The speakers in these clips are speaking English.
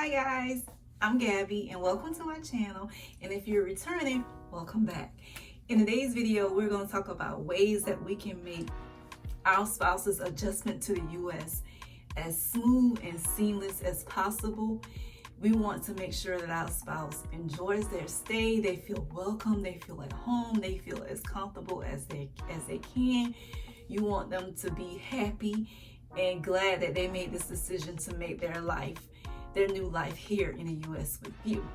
Hi guys, I'm Gabby and welcome to my channel, and if you're returning, welcome back. In today's video, we're going to talk about ways that we can make our spouse's adjustment to the US as smooth and seamless as possible. We want to make sure that our spouse enjoys their stay, they feel welcome, they feel at home, they feel as comfortable as they can. You want them to be happy and glad that they made this decision to make their new life here in the US with you.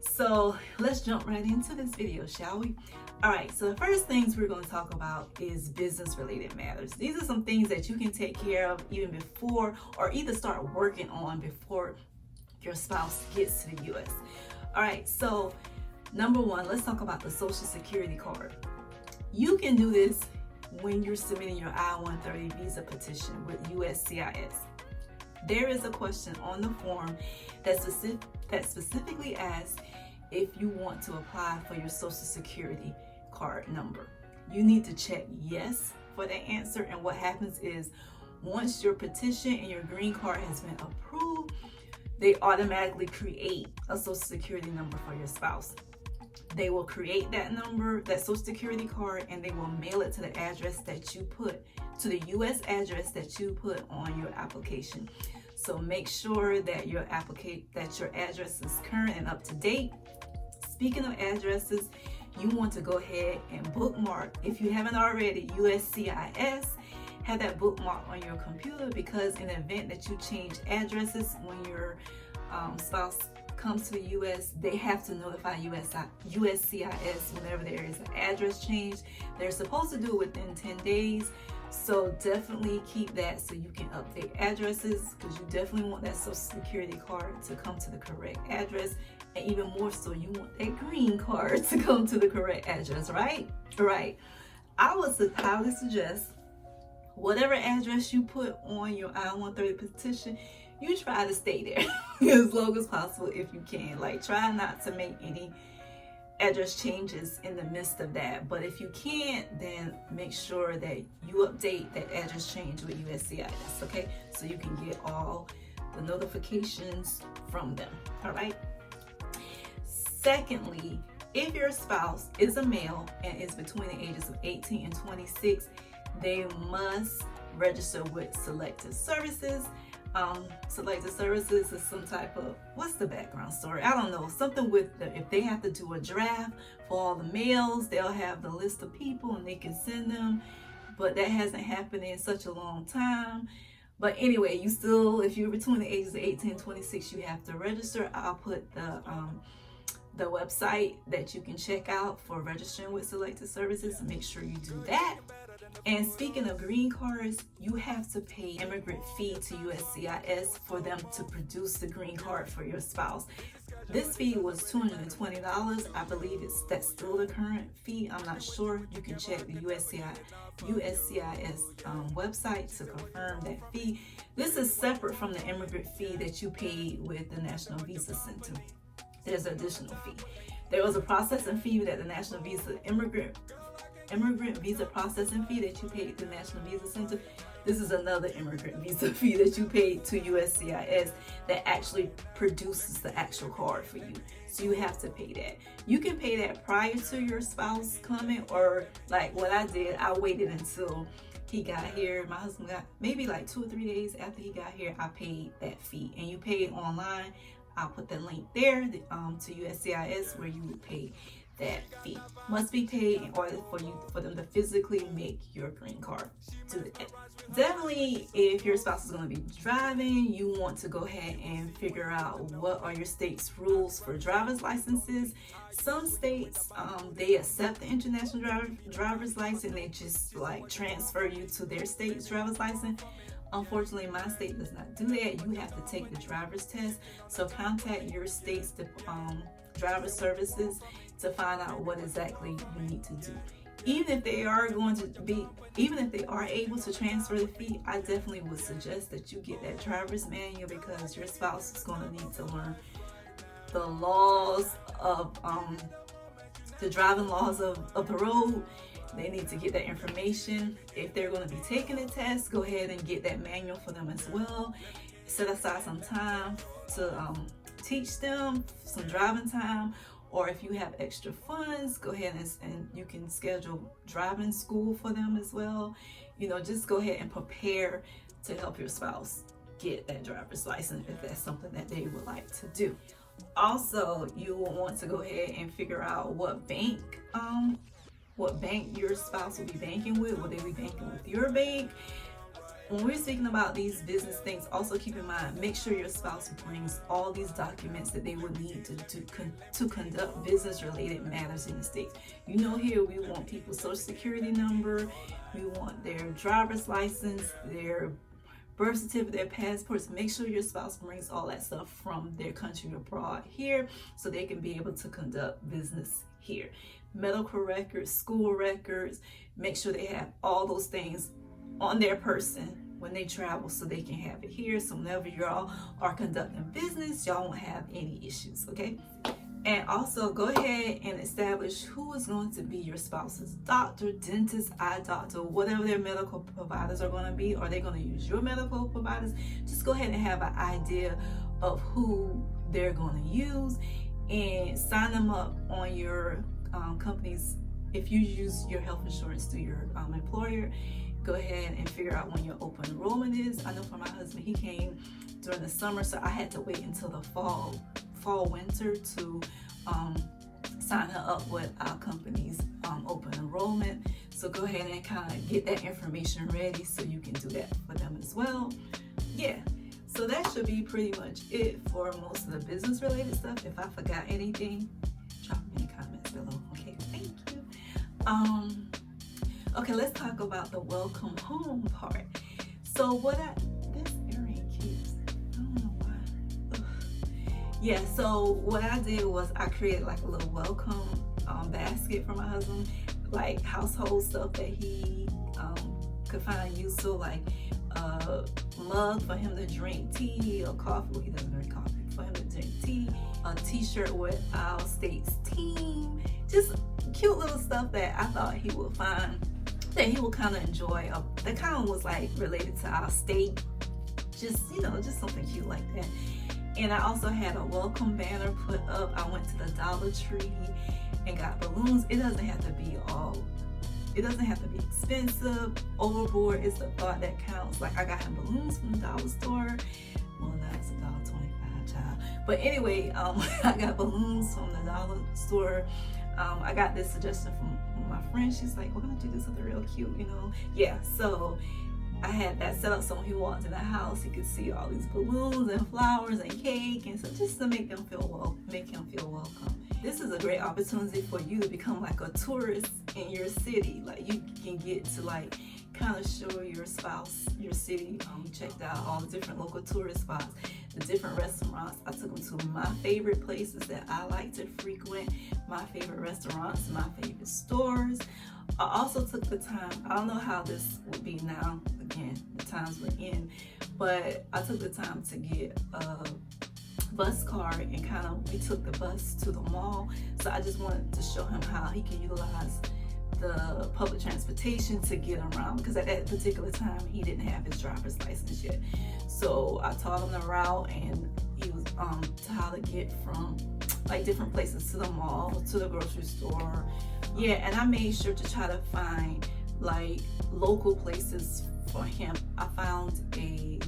So let's jump right into this video, shall we? All right, so the first things we're going to talk about is business related matters. These are some things that you can take care of even before, or either start working on before your spouse gets to the US. All right, so number one, let's talk about the Social Security card. You can do this when you're submitting your I-130 visa petition with USCIS. There is a question on the form that specifically asks if you want to apply for your Social Security card number. You need to check yes for that answer, and what happens is once your petition and your green card has been approved, they automatically create a Social Security number for your spouse. They will create that number, that Social Security card, and they will mail it to the address that you put, to the US address that you put on your application. So make sure that your address is current and up to date. Speaking of addresses, you want to go ahead and bookmark, if you haven't already, USCIS. Have that bookmark on your computer, because in the event that you change addresses when your spouse comes to the US, they have to notify USCIS whenever there is an address change. They're supposed to do it within 10 days. So definitely keep that so you can update addresses, because you definitely want that Social Security card to come to the correct address. And even more so, you want that green card to come to the correct address, right? Right. I would highly suggest whatever address you put on your I-130 petition, you try to stay there as long as possible if you can. Like, try not to make any address changes in the midst of that. But if you can't, then make sure that you update that address change with USCIS, okay? So you can get all the notifications from them, all right? Secondly, if your spouse is a male and is between the ages of 18 and 26, they must register with Selective Services. Selective Services is some type of, what's the background story? I don't know, something with if they have to do a draft for all the males, they'll have the list of people and they can send them, but that hasn't happened in such a long time. But anyway, you still, if you're between the ages of 18 and 26, you have to register. I'll put the website that you can check out for registering with Selective Services. Make sure you do that. And speaking of green cards, you have to pay immigrant fee to USCIS for them to produce the green card for your spouse. This fee was $220. I believe that's still the current fee. I'm not sure. You can check the USCIS website to confirm that fee. This is separate from the immigrant fee that you paid with the National Visa Center. There's an additional fee. There was a processing fee that the National Visa immigrant visa processing fee that you paid to the National Visa Center. This is another immigrant visa fee that you paid to USCIS that actually produces the actual card for you. So you have to pay that. You can pay that prior to your spouse coming, or like what I did, I waited until he got here. My husband got maybe like 2 or 3 days after he got here, I paid that fee. And you pay it online. I'll put the link there to USCIS where you would pay that fee. Must be paid in order for them to physically make your green card. Do that. Definitely, if your spouse is going to be driving, you want to go ahead and figure out what are your state's rules for driver's licenses. Some states, they accept the international driver's license. They just like transfer you to their state's driver's license. Unfortunately, my state does not do that. You have to take the driver's test. So contact your state's driver's services to find out what exactly you need to do. Even if they are able to transfer the fee, I definitely would suggest that you get that driver's manual, because your spouse is going to need to learn the laws of the driving laws of the road. They need to get that information. If they're going to be taking a test, go ahead and get that manual for them as well. Set aside some time to teach them some driving time, or if you have extra funds, go ahead and you can schedule driving school for them as well. You know, just go ahead and prepare to help your spouse get that driver's license if that's something that they would like to do. Also, you will want to go ahead and figure out what bank your spouse will be banking with. Will they be banking with your bank? When we're speaking about these business things, also keep in mind, make sure your spouse brings all these documents that they would need to conduct business related matters in the States. You know, here we want people's social security number, we want their driver's license, their birth certificate, their passports. Make sure your spouse brings all that stuff from their country abroad here so they can be able to conduct business here. Medical records, school records, make sure they have all those things on their person when they travel so they can have it here. So whenever y'all are conducting business, y'all won't have any issues, okay? And also go ahead and establish who is going to be your spouse's doctor, dentist, eye doctor, whatever their medical providers are going to be. Are they going to use your medical providers? Just go ahead and have an idea of who they're going to use and sign them up on your company's. If you use your health insurance through your employer, go ahead and figure out when your open enrollment is. I know for my husband, he came during the summer, so I had to wait until the fall winter to sign her up with our company's open enrollment. So go ahead and kind of get that information ready so you can do that for them as well. Yeah, so that should be pretty much it for most of the business related stuff. If I forgot anything, drop me in the comments below. Okay, thank you. Okay, let's talk about the welcome home part. So this earring keeps, I don't know why. Ugh. Yeah, so what I did was I created like a little welcome basket for my husband, like household stuff that he could find useful, like a mug for him to drink tea or coffee. Well, he doesn't drink coffee. For him to drink tea, a t-shirt with our state's team, just cute little stuff that I thought he would find that he will kind of enjoy. That kind of was like related to our state, just, you know, just something cute like that. And I also had a welcome banner put up. I went to the Dollar Tree and got balloons. It doesn't have to be expensive, overboard. It's the thought that counts. Like I got him balloons from the dollar store. Well, that's $1.25, child. But anyway, I got balloons from the dollar store. I got this suggestion from my friend. She's like, why don't you do something real cute, you know? Yeah, so I had that set up so when he walked in the house, he could see all these balloons and flowers and cake, and so just to make him feel welcome. This is a great opportunity for you to become like a tourist in your city. Like you can get to like kind of show your spouse your city. Checked out all the different local tourist spots, the different restaurants. I took them to my favorite places that I like to frequent, my favorite restaurants, my favorite stores. I also took the time, I don't know how this would be now, again, the times we're in, but I took the time to get a bus card and we took the bus to the mall. So I just wanted to show him how he can utilize the public transportation to get around, because at that particular time he didn't have his driver's license yet. So I taught him the route, and he was to how to get from like different places to the mall, to the grocery store. Yeah, and I made sure to try to find like local places for him. I found a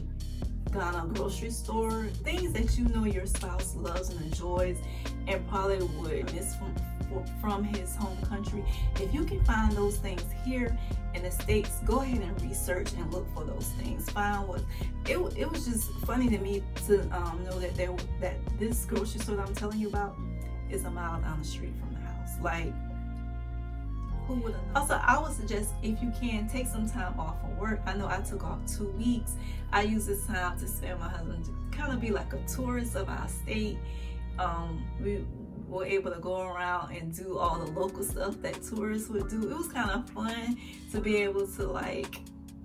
Ghana grocery store, things that you know your spouse loves and enjoys and probably would miss from his home country. If you can find those things here in the States, go ahead and research and look for those things. Find what it was just funny to me to know that this grocery store that I'm telling you about is a mile down the street from the house. Like, who would have known? Also, I would suggest, if you can, take some time off from work. I know I took off 2 weeks. I use this time to spend my husband to kind of be like a tourist of our state. We were able to go around and do all the local stuff that tourists would do. It was kind of fun to be able to like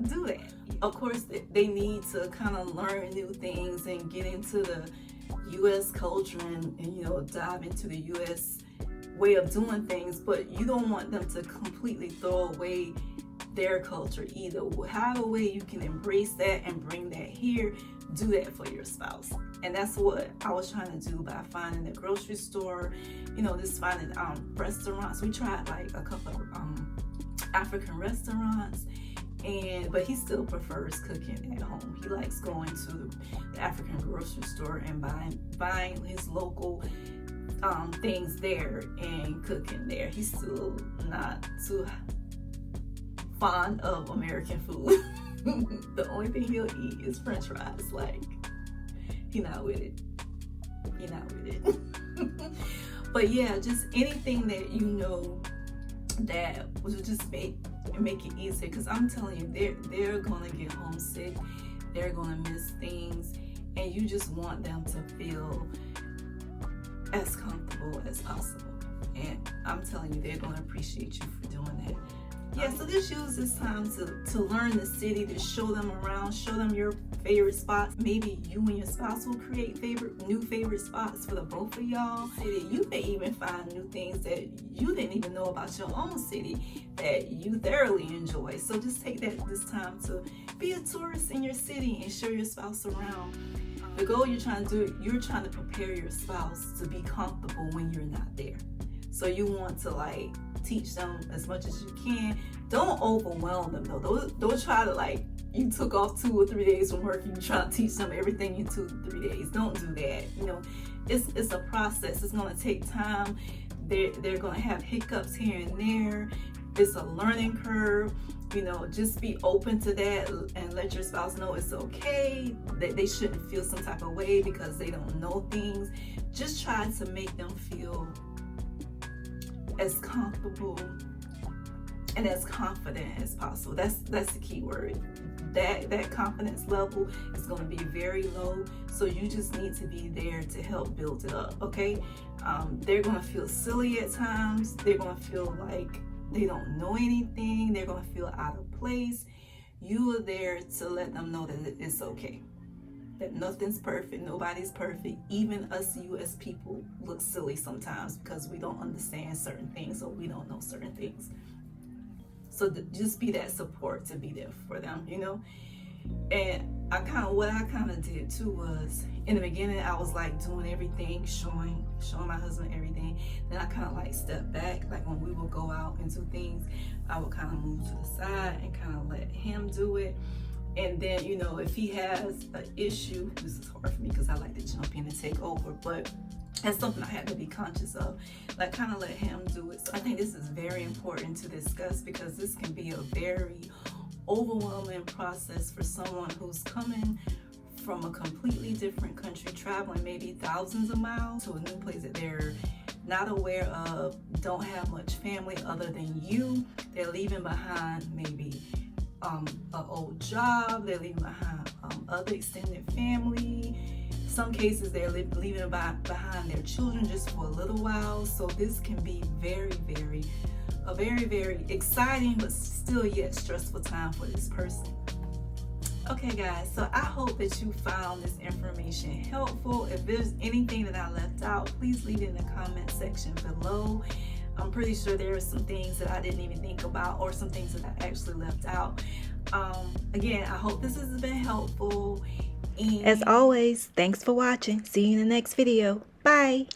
do that. Of course, they need to kind of learn new things and get into the U.S. culture and you know, dive into the U.S. way of doing things, but you don't want them to completely throw away their culture either. However way you can embrace that and bring that here, do that for your spouse. And that's what I was trying to do by finding the grocery store, you know, just finding restaurants. We tried like a couple of African restaurants, but he still prefers cooking at home. He likes going to the African grocery store and buying his local things there and cooking there. He's still not too fond of American food. The only thing he'll eat is French fries. Like, he not with it. He not with it. But yeah, just anything that you know that will just make it easier, because I'm telling you, they're gonna get homesick, they're gonna miss things, and you just want them to feel as comfortable as possible. And I'm telling you, they're gonna appreciate you for doing that. Yeah, so just use this time to learn the city, to show them around, show them your favorite spots. Maybe you and your spouse will create new favorite spots for the both of y'all. You may even find new things that you didn't even know about your own city that you thoroughly enjoy. So just take this time to be a tourist in your city and show your spouse around. The goal you're trying to prepare your spouse to be comfortable when you're not there. So you want to like teach them as much as you can. Don't overwhelm them though. Don't try to, like, you took off 2 or 3 days from work and you try to teach them everything in 2 or 3 days. Don't do that. You know, it's a process. It's going to take time. They're going to have hiccups here and there. It's a learning curve. You know, just be open to that and let your spouse know it's okay, that they shouldn't feel some type of way because they don't know things. Just try to make them feel as comfortable and as confident as possible. That's the key word. That confidence level is going to be very low, so you just need to be there to help build it up. Okay, they're going to feel silly at times. They're going to feel like they don't know anything. They're going to feel out of place. You are there to let them know that it's okay, that nothing's perfect, nobody's perfect. Even us US people look silly sometimes because we don't understand certain things or we don't know certain things. So just be that support, to be there for them, you know. And what I kind of did too was, in the beginning I was like doing everything, showing my husband everything. Then I kind of like stepped back. Like when we would go out and do things, I would kind of move to the side and kind of let him do it. And then, you know, if he has an issue, this is hard for me because I like to jump in and take over, but that's something I had to be conscious of, like kind of let him do it. So I think this is very important to discuss, because this can be a very overwhelming process for someone who's coming from a completely different country, traveling maybe thousands of miles to a new place that they're not aware of, don't have much family other than you. They're leaving behind maybe an old job, they're leaving behind other extended family. Some cases they're leaving behind their children just for a little while. So this can be a very, very exciting but still yet stressful time for this person. Okay guys, so I hope that you found this information helpful. If there's anything that I left out, please leave it in the comment section below. I'm pretty sure there are some things that I didn't even think about, or some things that I actually left out. Again, I hope this has been helpful. And as always, thanks for watching. See you in the next video. Bye.